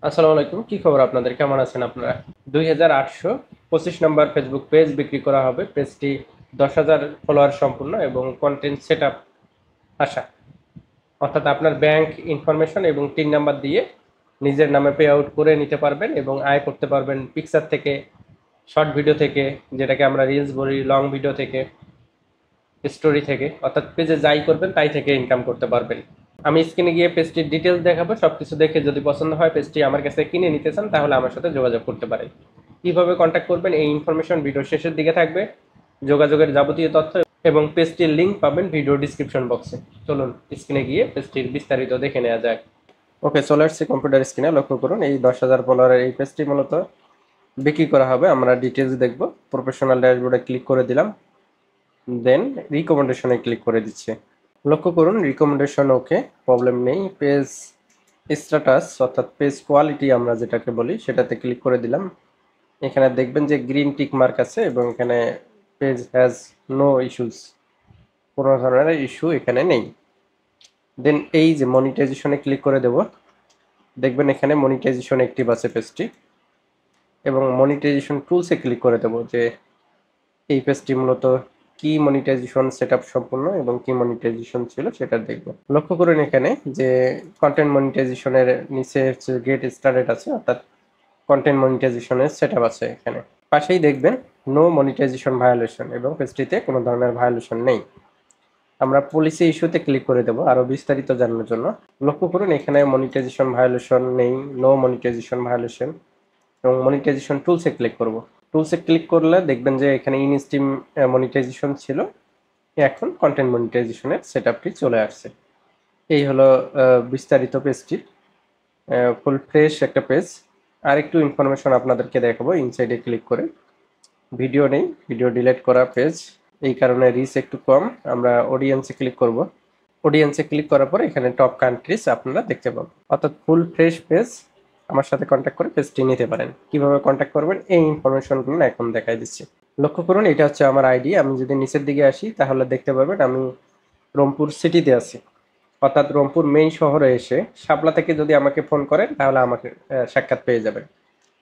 আসসালামু আলাইকুম, কি খবর আপনাদের? কেমন আছেন আপনারা? 2825 নম্বর ফেসবুক পেজ বিক্রি করা হবে। পেজটি 10,000 ফলোয়ার সম্পূর্ণ এবং কন্টেন্ট সেটআপ আশা, অর্থাৎ আপনার ব্যাংক ইনফরমেশন এবং টিন নাম্বার দিয়ে নিজের নামে পে আউট করে নিতে পারবেন এবং আয় করতে পারবেন পিকচার থেকে, শর্ট ভিডিও থেকে, যেটাকে আমরা রিলস বলি, লং ভিডিও থেকে, স্টোরি থেকে, অর্থাৎ পেজে যাই করবেন তাই থেকে ইনকাম করতে পারবেন। আমি স্ক্রিনে গিয়ে পেজটির ডিটেলস দেখাবো। সবকিছু দেখে যদি পছন্দ হয় পেজটি আমার কাছে কিনে নিতে চান তাহলে আমার সাথে যোগাযোগ করতে পারেন। কিভাবে কন্ট্যাক্ট করবেন এই ইনফরমেশন ভিডিও শেষের দিকে থাকবে। যোগাযোগের যাবতীয় তথ্য এবং পেজটির লিঙ্ক পাবেন ভিডিও ডিসক্রিপশন বক্সে। চলুন স্ক্রিনে গিয়ে পেজটির বিস্তারিত দেখে নেওয়া যাক। ওকে, চলে আসছি কম্পিউটার স্ক্রিনে। লক্ষ্য করুন, এই 10,000 ফলোয়ারের এই পেজটি মূলত বিক্রি করা হবে। আমরা ডিটেলস দেখব। প্রফেশনাল ড্যাশবোর্ডে ক্লিক করে দিলাম, দেন রিকমেন্ডেশনে ক্লিক করে দিচ্ছি। লক্ষ্য করুন, রিকমেন্ডেশন ওকে, প্রবলেম নেই। পেজ স্ট্যাটাস অর্থাৎ পেজ কোয়ালিটি আমরা যেটাকে বলি সেটাতে ক্লিক করে দিলাম। এখানে দেখবেন যে গ্রিন টিক মার্ক আছে এবং এখানে পেজ হ্যাজ নো ইস্যুস, কোনো ধরনের ইস্যু এখানে নেই। দেন এই যে মনিটাইজেশনে ক্লিক করে দেব, দেখবেন এখানে মনিটাইজেশন অ্যাক্টিভ আছে পেজটি, এবং মনিটাইজেশন টুলসে ক্লিক করে দেব যে এই পেজটি মূলত কি মনিটাইজেশন সেটআপ সম্পূর্ণ এবং কি মনিটাইজেশন ছিল সেটা দেখব। লক্ষ্য করুন এখানে যে কন্টেন্ট মনিটাইজেশনের নিচে হচ্ছে গেট স্টার্টেড আছে, অর্থাৎ কন্টেন্ট মনিটাইজেশনের সেটআপ আছে। এখানে পাশেই দেখবেন নো মনিটাইজেশন ভায়োলেশন এবং পেজটিতে কোনো ধরনের ভায়োলেশন নেই। আমরা পলিসি ইস্যুতে ক্লিক করে দেব আরো বিস্তারিত জানার জন্য। লক্ষ্য করুন এখানে মনিটাইজেশন ভায়োলেশন নেই, নো মনিটাইজেশন ভায়োলেশন, এবং মনিটাইজেশন টুলসে ক্লিক করব। টুলসে ক্লিক করলে দেখবেন যে এখানে ইন স্ট্রিম মনিটাইজেশন ছিল, এখন কন্টেন্ট মনিটাইজেশনের সেটআপটি চলে আসছে। এই হলো বিস্তারিত পেজটির ফুল ফ্রেশ একটা পেজ। আর একটু ইনফরমেশন আপনাদেরকে দেখাবো। ইনসাইডে ক্লিক করে ভিডিও নেই, ভিডিও ডিলিট করা পেজ, এই কারণে রিচ একটু কম। আমরা অডিয়েন্সে ক্লিক করব। অডিয়েন্সে ক্লিক করার পর এখানে টপ কান্ট্রিজ আপনারা দেখতে পাবেন, অর্থাৎ ফুল ফ্রেশ পেজ। আমার সাথে কন্ট্যাক্ট করে পেজটি নিতে পারেন। কিভাবে কন্ট্যাক্ট করবেন এই ইনফরমেশনগুলো এখন দেখাই দিচ্ছি। লক্ষ্য করুন, এটা হচ্ছে আমার আইডি। আমি যদি নিচের দিকে আসি তাহলে দেখতে পাবেন আমি রংপুর সিটিতে আছি, অর্থাৎ রংপুর মেইন শহরে এসে শাপলা থেকে যদি আমাকে ফোন করেন তাহলে আমাকে সাক্ষাৎ পেয়ে যাবেন।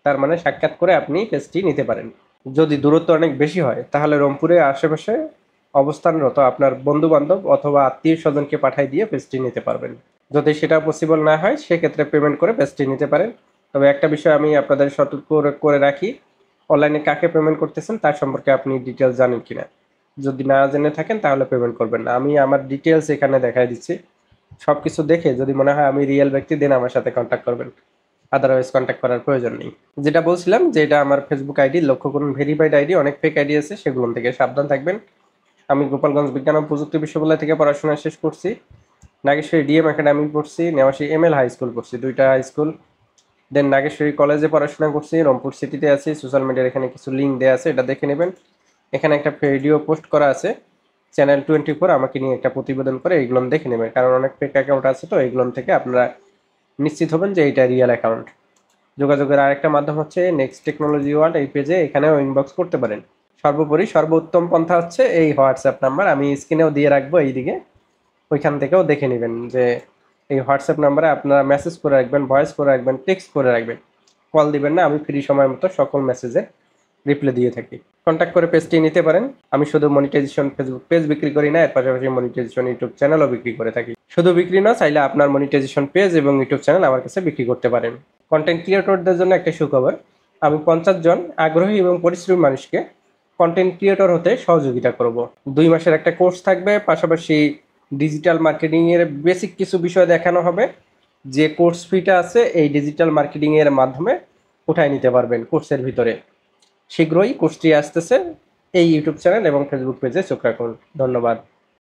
তার মানে সাক্ষাৎ করে আপনি পেজটি নিতে পারেন। যদি দূরত্ব অনেক বেশি হয় তাহলে রংপুরের আশেপাশে অবস্থানরত আপনার বন্ধু বান্ধব অথবা আত্মীয় স্বজনকে পাঠাই দিয়ে পেজটি নিতে পারবেন। যদি সেটা পসিবল না হয় সেক্ষেত্রে পেমেন্ট করে পেজটি নিতে পারেন। তবে একটা বিষয় আমি আপনাদের সতর্ক করে রাখি, অনলাইনে কাকে পেমেন্ট করতেছেন তার সম্পর্কে আপনি ডিটেলস জানেন কিনা। যদি না জেনে থাকেন তাহলে পেমেন্ট করবেন না। আমি আমার ডিটেলস এখানে দেখাই দিচ্ছি। সবকিছু দেখে যদি মনে হয় আমি রিয়েল ব্যক্তি, দেন আমার সাথে কন্ট্যাক্ট করবেন, আদারওয়াইজ কন্ট্যাক্ট করার প্রয়োজন নেই। যেটা বলছিলাম যে এটা আমার ফেসবুক আইডি। লক্ষ্য করুন ভেরিফাইড আইডি, অনেক ফেক আইডি আছে, সেগুলো থেকে সাবধান থাকবেন। আমি গোপালগঞ্জ বিজ্ঞান ও প্রযুক্তি বিশ্ববিদ্যালয় থেকে পড়াশোনা শেষ করছি। নাগেশ্বরী ডিএম একাডেমি পড়ছি, নেওয়াশী এমএল হাই স্কুল পড়ছি, দুইটা হাই স্কুল। দেন নাগেশ্বরী কলেজে পড়াশোনা করছি, রংপুর সিটিতে আছি। সোশ্যাল মিডিয়ার এখানে কিছু লিঙ্ক দেওয়া আছে, এটা দেখে নেবেন। এখানে একটা ভিডিও পোস্ট করা আছে চ্যানেল 24, আমাকে নিয়ে একটা প্রতিবেদন করে, এইগুলো দেখে নেবেন। কারণ অনেক ফেক অ্যাকাউন্ট আছে, তো এইগুলো থেকে আপনারা নিশ্চিত হবেন যে এটা রিয়েল অ্যাকাউন্ট। যোগাযোগের আরেকটা মাধ্যম হচ্ছে নেক্সট টেকনোলজি ওয়ার্ল্ড, এই পেজে এখানেও ইনবক্স করতে পারেন। সর্বোপরি সর্বোত্তম পন্থা হচ্ছে এই হোয়াটসঅ্যাপ নাম্বার, আমি স্ক্রিনেও দিয়ে রাখবো এইদিকে, ওইখান থেকেও দেখে নেবেন যে এই হোয়াটসঅ্যাপ নাম্বারে আপনারা মেসেজ করে রাখবেন, ভয়েস করে রাখবেন, টেক্সট করে রাখবেন, কল দিবেন না। আমি ফ্রি সময় মতো সকল মেসেজে রিপ্লাই দিয়ে থাকি। কন্ট্যাক্ট করে পেজটি নিতে পারেন। আমি শুধু মনিটাইজেশন ফেসবুক পেজ বিক্রি করি না, এর পাশাপাশি মনিটাইজেশন ইউটিউব চ্যানেলও বিক্রি করে থাকি। শুধু বিক্রি না, চাইলে আপনার মনিটাইজেশন পেজ এবং ইউটিউব চ্যানেল আমার কাছে বিক্রি করতে পারেন। কন্টেন্ট ক্রিয়েটরদের জন্য একটা সুখবর, আমি 50 জন আগ্রহী এবং পরিশ্রমী মানুষকে কন্টেন্ট ক্রিয়েটর হতে সহযোগিতা করব। 2 মাসের একটা কোর্স থাকবে, পাশাপাশি ডিজিটাল মার্কেটিং এর বেসিক কিছু বিষয় দেখানো হবে। যে কোর্স ফিটা আছে এই ডিজিটাল মার্কেটিং এর মাধ্যমে উঠায় নিতে পারবেন কোর্সের ভিতরে। শীঘ্রই কোর্সটি আসতেছে। এই ইউটিউব চ্যানেল এবং ফেসবুক পেজে চোখ রাখুন। ধন্যবাদ।